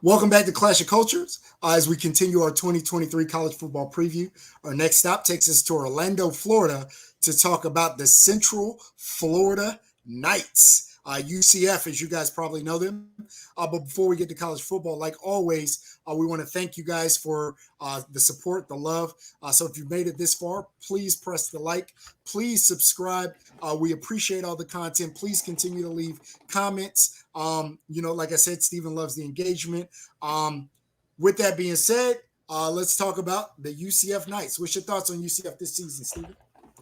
Welcome back to Clash of Cultures as we continue our 2023 college football preview. Our next stop takes us to Orlando, Florida to talk about the Central Florida Knights. UCF, as you guys probably know them. But before we get to college football, like always, we want to thank you guys for the support, the love. So if you've made it this far, please press the like. Please subscribe. We appreciate all the content. Please continue to leave comments. Like I said, Stephen loves the engagement. With that being said, let's talk about the UCF Knights. What's your thoughts on UCF this season, Stephen?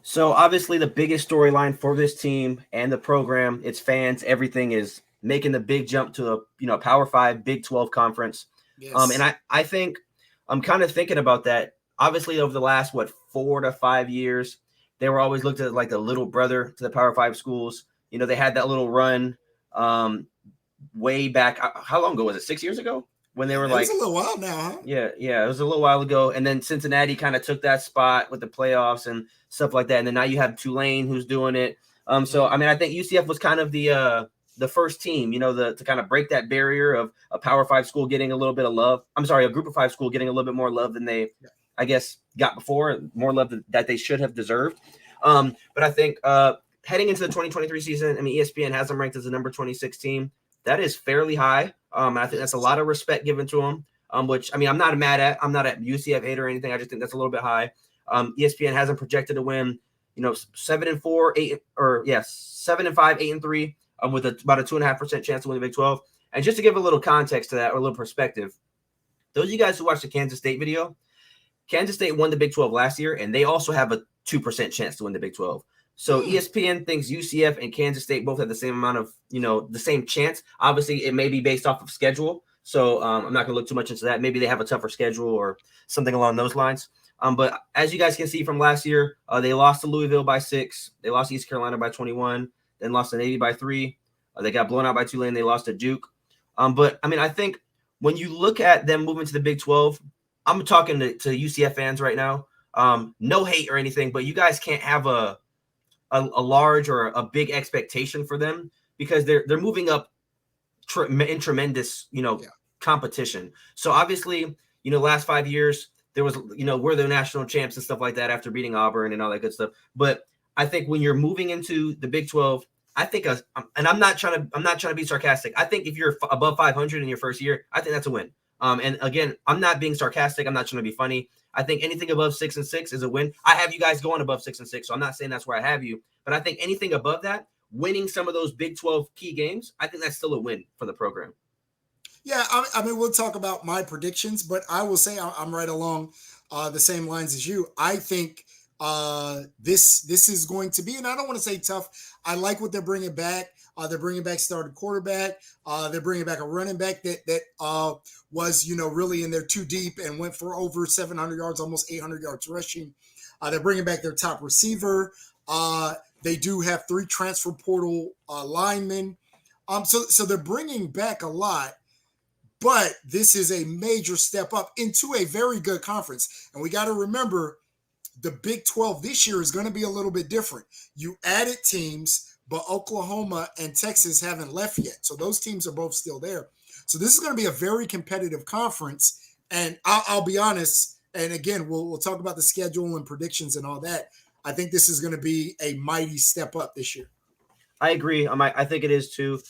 So obviously the biggest storyline for this team and the program, its fans, everything is making the big jump to a Power 5, Big 12 conference. Yes. And I think I'm kind of thinking about that. Obviously over the last, 4 to 5 years, they were always looked at like the little brother to the Power 5 schools. They had that little run way back. How long ago was it? 6 years ago? When they were It's a little while now, huh? Yeah, it was a little while ago. And then Cincinnati kind of took that spot with the playoffs and stuff like that. And then now you have Tulane who's doing it. So I think UCF was kind of the first team, to kind of break that barrier of a Power 5 school getting a little bit of love. I'm sorry, a Group of 5 school getting a little bit more love than they, I guess, got before, more love that they should have deserved. But I think heading into the 2023 season, ESPN has them ranked as the number 26 team. That is fairly high. I think that's a lot of respect given to them, which, I'm not mad at. I'm not at UCF 8 or anything. I just think that's a little bit high. ESPN has them projected to win, 7-4, 8, 7-5, 8-3, with about a 2.5% chance to win the Big 12. And just to give a little context to that, or a little perspective, those of you guys who watched the Kansas State video, Kansas State won the Big 12 last year, and they also have a 2% chance to win the Big 12. So ESPN thinks UCF and Kansas State both have the same amount of, the same chance. Obviously, it may be based off of schedule. So I'm not going to look too much into that. Maybe they have a tougher schedule or something along those lines. But as you guys can see from last year, they lost to Louisville by 6. They lost to East Carolina by 21. Then lost to Navy by 3. They got blown out by Tulane. They lost to Duke. But I think when you look at them moving to the Big 12, I'm talking to UCF fans right now. No hate or anything, but you guys can't have a large or a big expectation for them because they're moving up in tremendous, competition. So obviously, last 5 years there was, we're the national champs and stuff like that after beating Auburn and all that good stuff. But I think when you're moving into the Big 12, I think, and I'm not trying to be sarcastic. I think if you're above 500 in your first year, I think that's a win. And again, I'm not being sarcastic. I'm not trying to be funny. I think anything above 6-6 is a win. I have you guys going above 6-6, so I'm not saying that's where I have you. But I think anything above that, winning some of those Big 12 key games, I think that's still a win for the program. Yeah, we'll talk about my predictions, but I will say I'm right along the same lines as you. I think this is going to be, and I don't want to say tough. I like what they're bringing back. They're bringing back starting quarterback. They're bringing back a running back that was, really in there too deep and went for over 700 yards, almost 800 yards rushing. They're bringing back their top receiver. They do have 3 transfer portal linemen. So they're bringing back a lot. But this is a major step up into a very good conference. And we got to remember the Big 12 this year is going to be a little bit different. You added teams, but Oklahoma and Texas haven't left yet. So those teams are both still there. So this is going to be a very competitive conference. And I'll be honest, and again, we'll talk about the schedule and predictions and all that. I think this is going to be a mighty step up this year. I agree. I think it is too.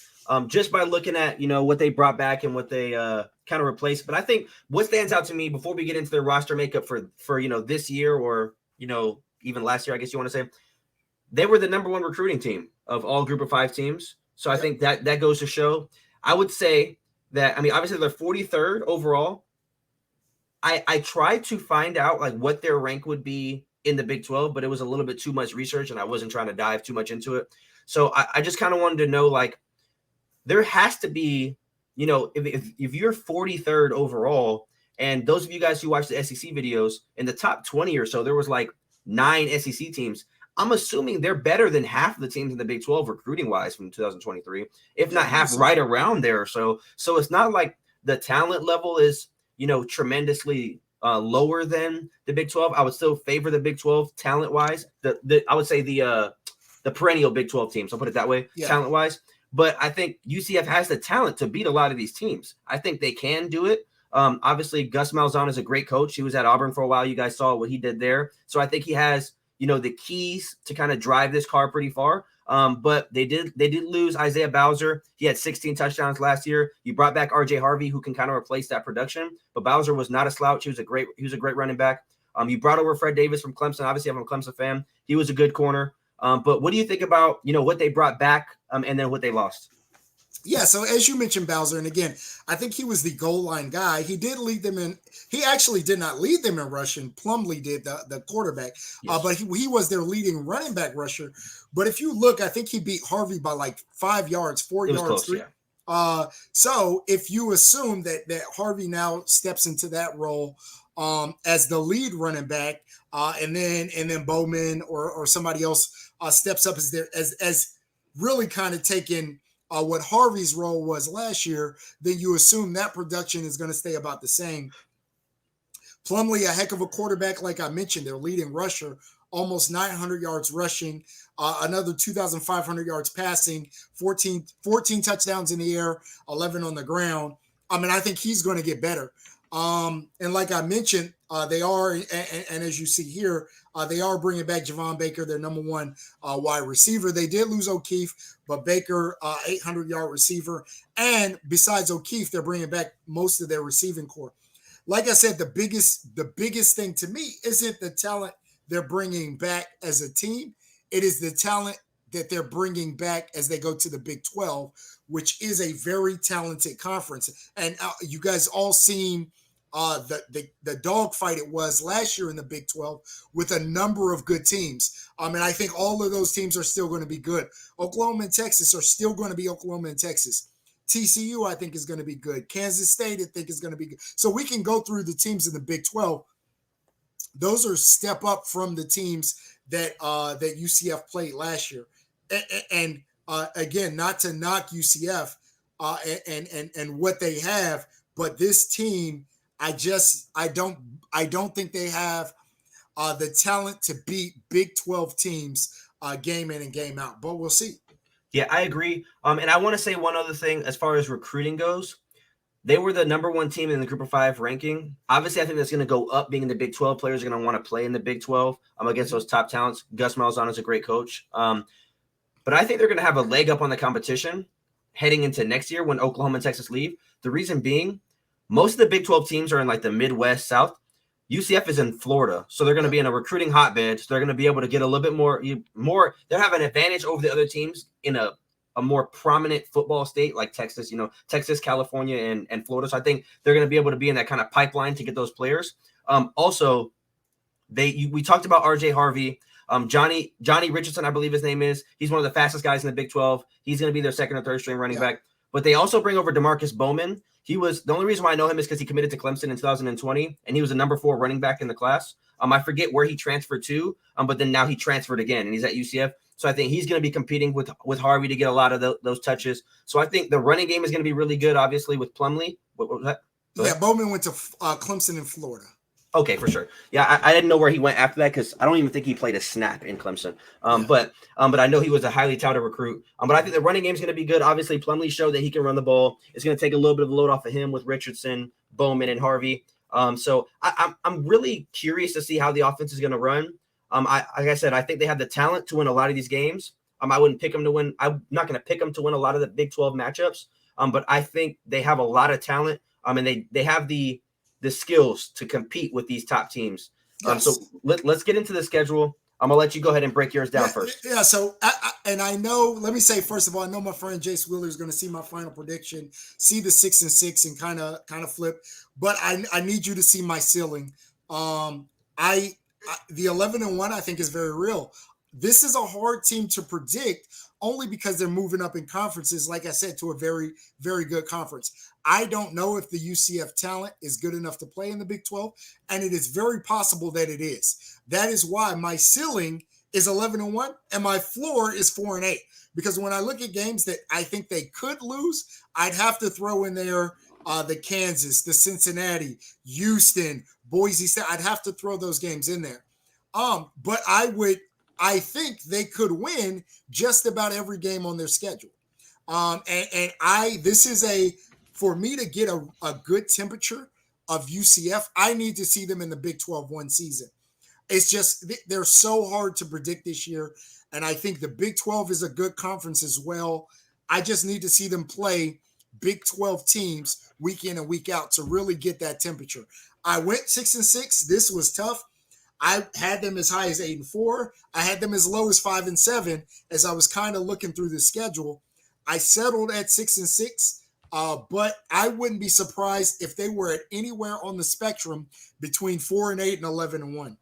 Just by looking at, what they brought back and what they kind of replaced. But I think what stands out to me before we get into their roster makeup for this year or, even last year, I guess you want to say, they were the number 1 recruiting team of all Group of 5 teams. So I think that goes to show. I would say that, obviously they're 43rd overall. I tried to find out like what their rank would be in the Big 12, but it was a little bit too much research and I wasn't trying to dive too much into it. So I just kind of wanted to know, like, there has to be, if you're 43rd overall, and those of you guys who watch the SEC videos, in the top 20 or so, there was like 9 SEC teams. I'm assuming they're better than half of the teams in the Big 12 recruiting-wise from 2023, if not half, right around there. So it's not like the talent level is, tremendously lower than the Big 12. I would still favor the Big 12 talent-wise. I would say the perennial Big 12 teams, I'll put it that way, talent-wise. but I think UCF has the talent to beat a lot of these teams. I think they can do it. Obviously, Gus Malzahn is a great coach. He was at Auburn for a while. You guys saw what he did there. So I think he has, the keys to kind of drive this car pretty far. But they did lose Isaiah Bowser. He had 16 touchdowns last year. You brought back RJ Harvey, who can kind of replace that production. But Bowser was not a slouch. He was a great running back. You brought over Fred Davis from Clemson. Obviously, I'm a Clemson fan. He was a good corner. But what do you think about, what they brought back and then what they lost? Yeah, so as you mentioned, Bowser, and again, I think he was the goal line guy. He did lead them in. He actually did not lead them in rushing. Plumlee did, the quarterback, Yes. But he was their leading running back rusher. But if you look, I think he beat Harvey by like 5 yards, 4 yards. Close, 3. Yeah. So if you assume that Harvey now steps into that role as the lead running back, and then Bowman or somebody else steps up as really kind of taking what Harvey's role was last year, then you assume that production is going to stay about the same. Plumlee, a heck of a quarterback, like I mentioned, their leading rusher, almost 900 yards rushing, another 2,500 yards passing, 14 touchdowns in the air, 11 on the ground. I mean, I think he's going to get better. And like I mentioned, they are, and as you see here, they are bringing back Javon Baker, their number one wide receiver. They did lose O'Keefe, but Baker, 800-yard receiver. And besides O'Keefe, they're bringing back most of their receiving core. Like I said, the biggest thing to me isn't the talent they're bringing back as a team. It is the talent that they're bringing back as they go to the Big 12, which is a very talented conference. And you guys all seen the dogfight it was last year in the Big 12 with a number of good teams. And I think all of those teams are still going to be good. Oklahoma and Texas are still going to be Oklahoma and Texas. TCU, I think, is going to be good. Kansas State, I think, is going to be good. So we can go through the teams in the Big 12. Those are step up from the teams that UCF played last year. And again, not to knock UCF and what they have, but this team, I don't think they have the talent to beat Big 12 teams game in and game out. But we'll see. Yeah, I agree. And I want to say one other thing as far as recruiting goes. They were the number one team in the Group of 5 ranking. Obviously, I think that's going to go up being in the Big 12. Players are going to want to play in the Big 12 against those top talents. Gus Malzahn is a great coach. But I think they're going to have a leg up on the competition heading into next year when Oklahoma and Texas leave. The reason being, most of the Big 12 teams are in like the Midwest, South. UCF is in Florida, so they're going to be in a recruiting hotbed. So they're going to be able to get a little bit more. They'll have an advantage over the other teams in a more prominent football state like Texas, Texas, California, and Florida. So I think they're going to be able to be in that kind of pipeline to get those players. Also, we talked about RJ Harvey. Johnny Richardson, I believe his name is. He's one of the fastest guys in the Big 12. He's going to be their second or third string running back. But they also bring over DeMarcus Bowman. He was the only reason why I know him is because he committed to Clemson in 2020, and he was a number 4 running back in the class. I forget where he transferred to, but then now he transferred again, and he's at UCF. So I think he's going to be competing with Harvey to get a lot of those touches. So I think the running game is going to be really good, obviously, with Plumlee. What was that? Yeah, Bowman went to Clemson in Florida. Okay, for sure. Yeah, I didn't know where he went after that because I don't even think he played a snap in Clemson. But I know he was a highly touted recruit. But I think the running game is going to be good. Obviously, Plumlee showed that he can run the ball. It's going to take a little bit of the load off of him with Richardson, Bowman, and Harvey. So I'm really curious to see how the offense is going to run. Like I said, I think they have the talent to win a lot of these games. I wouldn't pick them to win. I'm not going to pick them to win a lot of the Big 12 matchups. But I think they have a lot of talent. And they have the skills to compete with these top teams. Yes. So let's get into the schedule. I'm gonna let you go ahead and break yours down first. Yeah. So I know. Let me say first of all, I know my friend Jace Wheeler is going to see my final prediction, see the 6-6, and kind of flip. But I need you to see my ceiling. The 11-1 I think is very real. This is a hard team to predict only because they're moving up in conferences, like I said, to a very, very good conference. I don't know if the UCF talent is good enough to play in the Big 12, and it is very possible that it is. That is why my ceiling is 11-1 and my floor is 4-8. Because when I look at games that I think they could lose, I'd have to throw in there the Kansas, the Cincinnati, Houston, Boise State. I'd have to throw those games in there. But I think they could win just about every game on their schedule. This is for me to get a good temperature of UCF, I need to see them in the Big 12 one season. It's just they're so hard to predict this year, and I think the Big 12 is a good conference as well. I just need to see them play Big 12 teams week in and week out to really get that temperature. I went 6-6. This was tough. I had them as high as 8-4. I had them as low as 5-7 as I was kind of looking through the schedule. I settled at 6-6. But I wouldn't be surprised if they were at anywhere on the spectrum between 4-8 and 11-1.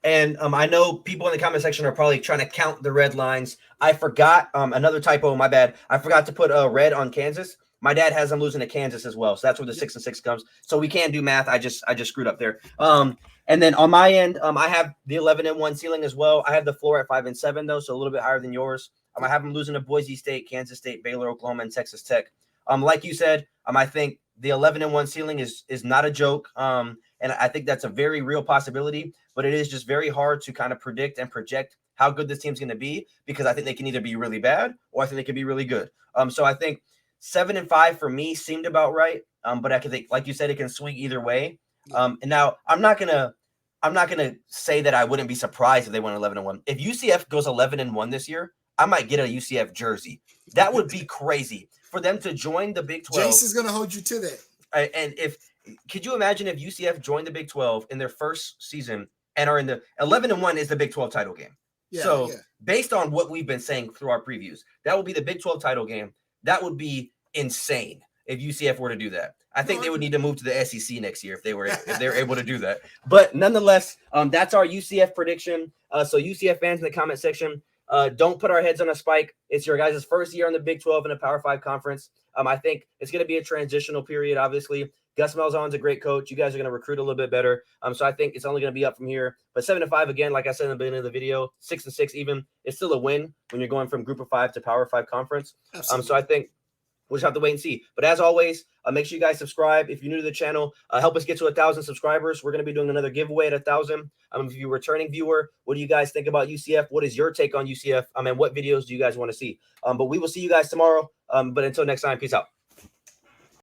And I know people in the comment section are probably trying to count the red lines. I forgot another typo. My bad. I forgot to put red on Kansas. My dad has them losing to Kansas as well, so that's where the 6-6 comes. So we can do math. I just screwed up there. And then on my end, I have the 11-1 ceiling as well. I have the floor at 5-7 though, so a little bit higher than yours. I have them losing to Boise State, Kansas State, Baylor, Oklahoma, and Texas Tech. Like you said, I think the 11-1 ceiling is not a joke. And I think that's a very real possibility, but it is just very hard to kind of predict and project how good this team's going to be, because I think they can either be really bad or I think they can be really good. So I think 7-5 for me seemed about right. But I can think, like you said, it can swing either way. And now I'm not gonna say that I wouldn't be surprised if they went 11-1. If UCF goes 11-1 this year, I might get a UCF jersey. That would be crazy for them to join the Big 12. Jace is going to hold you to that. And could you imagine if UCF joined the Big 12 in their first season and are in the 11-1 is the Big 12 title game? Based on what we've been saying through our previews, that would be the Big 12 title game. That would be insane if UCF were to do that. I think they would need to move to the SEC next year if they're able to do that. But nonetheless, that's our UCF prediction. So UCF fans in the comment section, don't put our heads on a spike. It's your guys' first year in the Big 12 in a Power 5 conference. I think it's going to be a transitional period, obviously. Gus Malzahn's a great coach. You guys are going to recruit a little bit better. So I think it's only going to be up from here. But 7-5, again, like I said in the beginning of the video, 6-6 even, it's still a win when you're going from Group of 5 to Power 5 conference. So I think we'll just have to wait and see. But as always, make sure you guys subscribe. If you're new to the channel, help us get to 1,000 subscribers. We're going to be doing another giveaway at 1,000. If you're a returning viewer, what do you guys think about UCF? What is your take on UCF? And what videos do you guys want to see? But we will see you guys tomorrow. But until next time, peace out.